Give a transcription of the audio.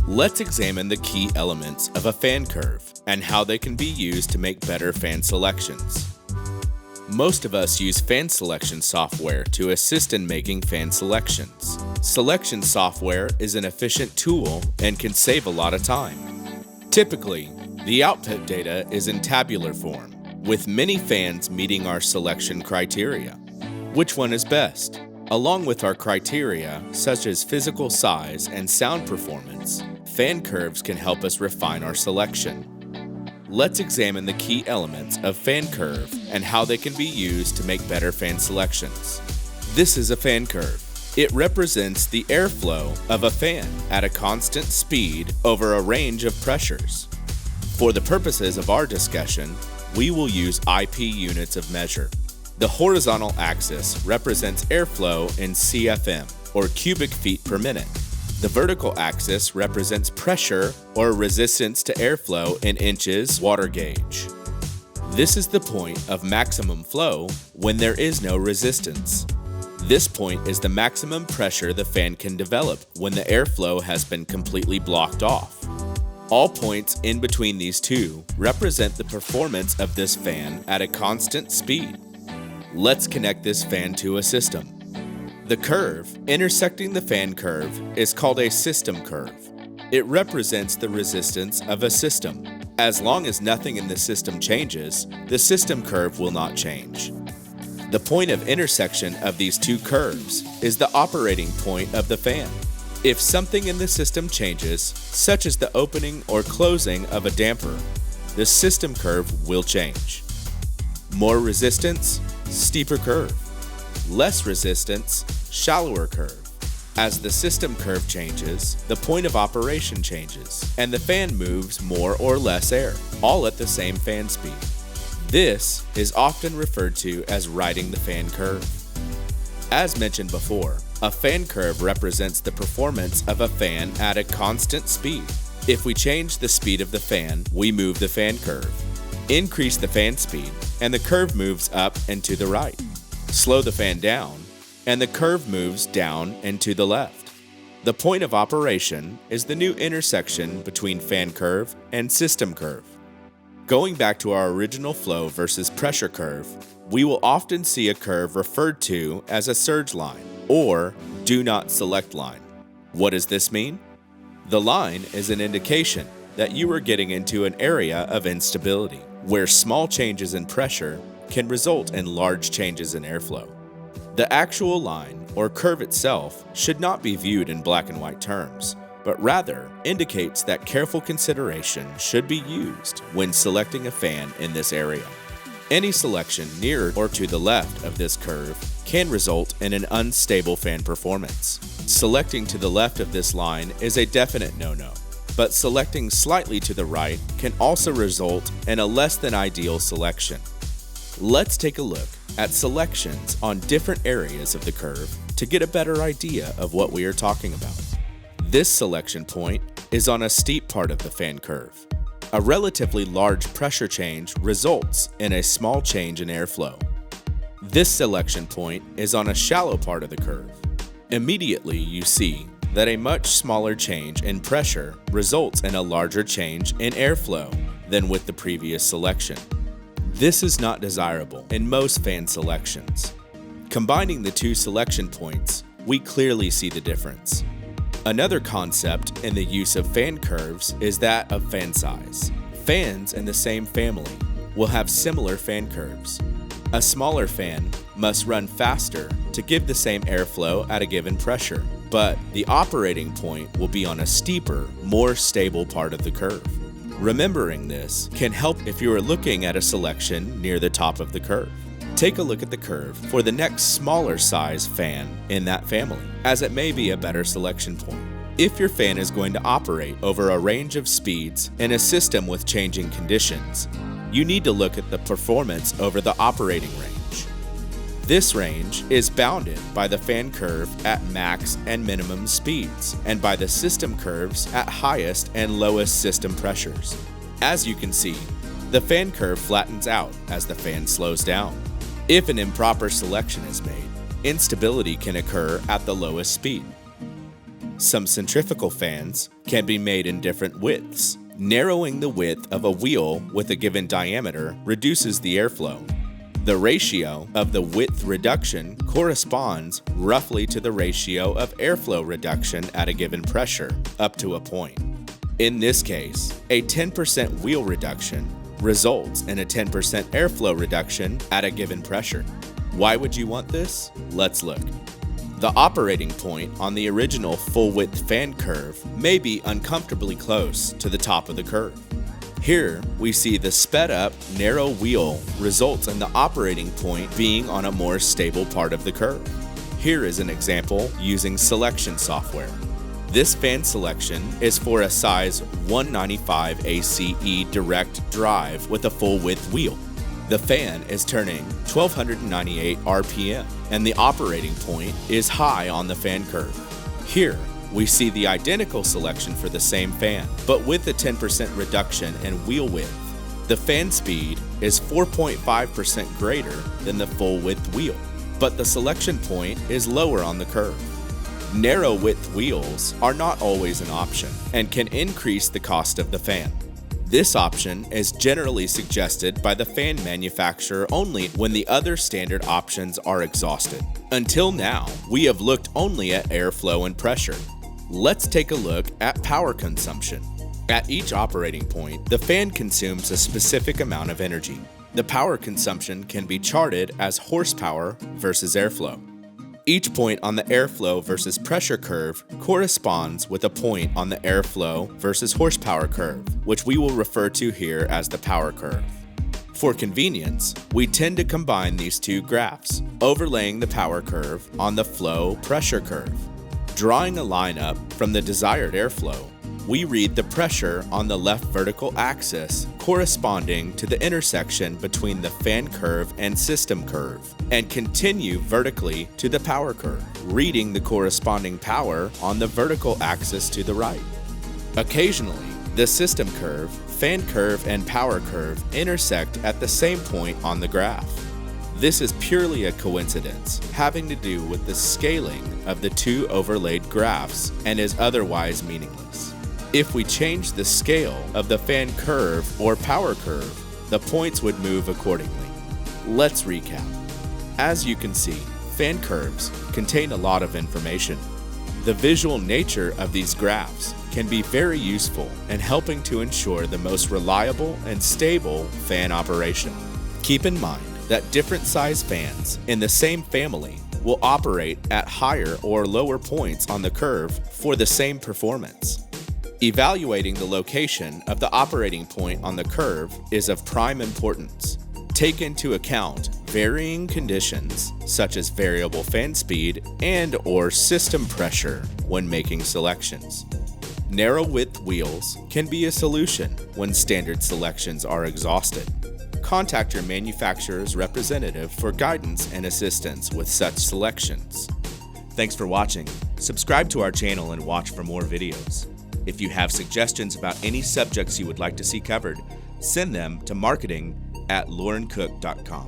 Let's examine the key elements of a fan curve and how they can be used to make better fan selections. Most of us use fan selection software to assist in making fan selections. Selection software is an efficient tool and can save a lot of time. Typically, the output data is in tabular form, with many fans meeting our selection criteria. Which one is best? Along with our criteria, such as physical size and sound performance, fan curves can help us refine our selection. Let's examine the key elements of fan curve and how they can be used to make better fan selections. This is a fan curve. It represents the airflow of a fan at a constant speed over a range of pressures. For the purposes of our discussion, we will use IP units of measure. The horizontal axis represents airflow in CFM, or cubic feet per minute. The vertical axis represents pressure or resistance to airflow in inches water gauge. This is the point of maximum flow when there is no resistance. This point is the maximum pressure the fan can develop when the airflow has been completely blocked off. All points in between these two represent the performance of this fan at a constant speed. Let's connect this fan to a system. The curve intersecting the fan curve is called a system curve. It represents the resistance of a system. As long as nothing in the system changes, the system curve will not change. The point of intersection of these two curves is the operating point of the fan. If something in the system changes, such as the opening or closing of a damper, the system curve will change. More resistance, steeper curve. Less resistance, shallower curve. As the system curve changes, the point of operation changes, and the fan moves more or less air, all at the same fan speed. This is often referred to as riding the fan curve. As mentioned before, a fan curve represents the performance of a fan at a constant speed. If we change the speed of the fan, we move the fan curve. Increase the fan speed, and the curve moves up and to the right. Slow the fan down, and the curve moves down and to the left. The point of operation is the new intersection between fan curve and system curve. Going back to our original flow versus pressure curve, we will often see a curve referred to as a surge line or do not select line. What does this mean? The line is an indication that you are getting into an area of instability, where small changes in pressure can result in large changes in airflow. The actual line or curve itself should not be viewed in black and white terms, but rather indicates that careful consideration should be used when selecting a fan in this area. Any selection near or to the left of this curve can result in an unstable fan performance. Selecting to the left of this line is a definite no-no, but selecting slightly to the right can also result in a less than ideal selection. Let's take a look at selections on different areas of the curve to get a better idea of what we are talking about. This selection point is on a steep part of the fan curve. A relatively large pressure change results in a small change in airflow. This selection point is on a shallow part of the curve. Immediately you see that a much smaller change in pressure results in a larger change in airflow than with the previous selection. This is not desirable in most fan selections. Combining the two selection points, we clearly see the difference. Another concept in the use of fan curves is that of fan size. Fans in the same family will have similar fan curves. A smaller fan must run faster to give the same airflow at a given pressure, but the operating point will be on a steeper, more stable part of the curve. Remembering this can help if you are looking at a selection near the top of the curve. Take a look at the curve for the next smaller size fan in that family, as it may be a better selection point. If your fan is going to operate over a range of speeds in a system with changing conditions, you need to look at the performance over the operating range. This range is bounded by the fan curve at max and minimum speeds, and by the system curves at highest and lowest system pressures. As you can see, the fan curve flattens out as the fan slows down. If an improper selection is made, instability can occur at the lowest speed. Some centrifugal fans can be made in different widths. Narrowing the width of a wheel with a given diameter reduces the airflow. The ratio of the width reduction corresponds roughly to the ratio of airflow reduction at a given pressure, up to a point. In this case, a 10% wheel reduction results in a 10% airflow reduction at a given pressure. Why would you want this? Let's look. The operating point on the original full-width fan curve may be uncomfortably close to the top of the curve. Here, we see the sped-up, narrow wheel results in the operating point being on a more stable part of the curve. Here is an example using selection software. This fan selection is for a size 195 ACE direct drive with a full-width wheel. The fan is turning 1298 RPM, and the operating point is high on the fan curve. Here, we see the identical selection for the same fan, but with a 10% reduction in wheel width. The fan speed is 4.5% greater than the full-width wheel, but the selection point is lower on the curve. Narrow width wheels are not always an option and can increase the cost of the fan. This option is generally suggested by the fan manufacturer only when the other standard options are exhausted. Until now, we have looked only at airflow and pressure. Let's take a look at power consumption. At each operating point, the fan consumes a specific amount of energy. The power consumption can be charted as horsepower versus airflow. Each point on the airflow versus pressure curve corresponds with a point on the airflow versus horsepower curve, which we will refer to here as the power curve. For convenience, we tend to combine these two graphs, overlaying the power curve on the flow pressure curve. Drawing a line up from the desired airflow, we read the pressure on the left vertical axis corresponding to the intersection between the fan curve and system curve, and continue vertically to the power curve, reading the corresponding power on the vertical axis to the right. Occasionally, the system curve, fan curve, and power curve intersect at the same point on the graph. This is purely a coincidence, having to do with the scaling of the two overlaid graphs, and is otherwise meaningless. If we change the scale of the fan curve or power curve, the points would move accordingly. Let's recap. As you can see, fan curves contain a lot of information. The visual nature of these graphs can be very useful in helping to ensure the most reliable and stable fan operation. Keep in mind that different size fans in the same family will operate at higher or lower points on the curve for the same performance. Evaluating the location of the operating point on the curve is of prime importance. Take into account varying conditions such as variable fan speed and/or system pressure when making selections. Narrow width wheels can be a solution when standard selections are exhausted. Contact your manufacturer's representative for guidance and assistance with such selections. Thanks for watching. Subscribe to our channel and watch for more videos. If you have suggestions about any subjects you would like to see covered, send them to marketing@lorencook.com.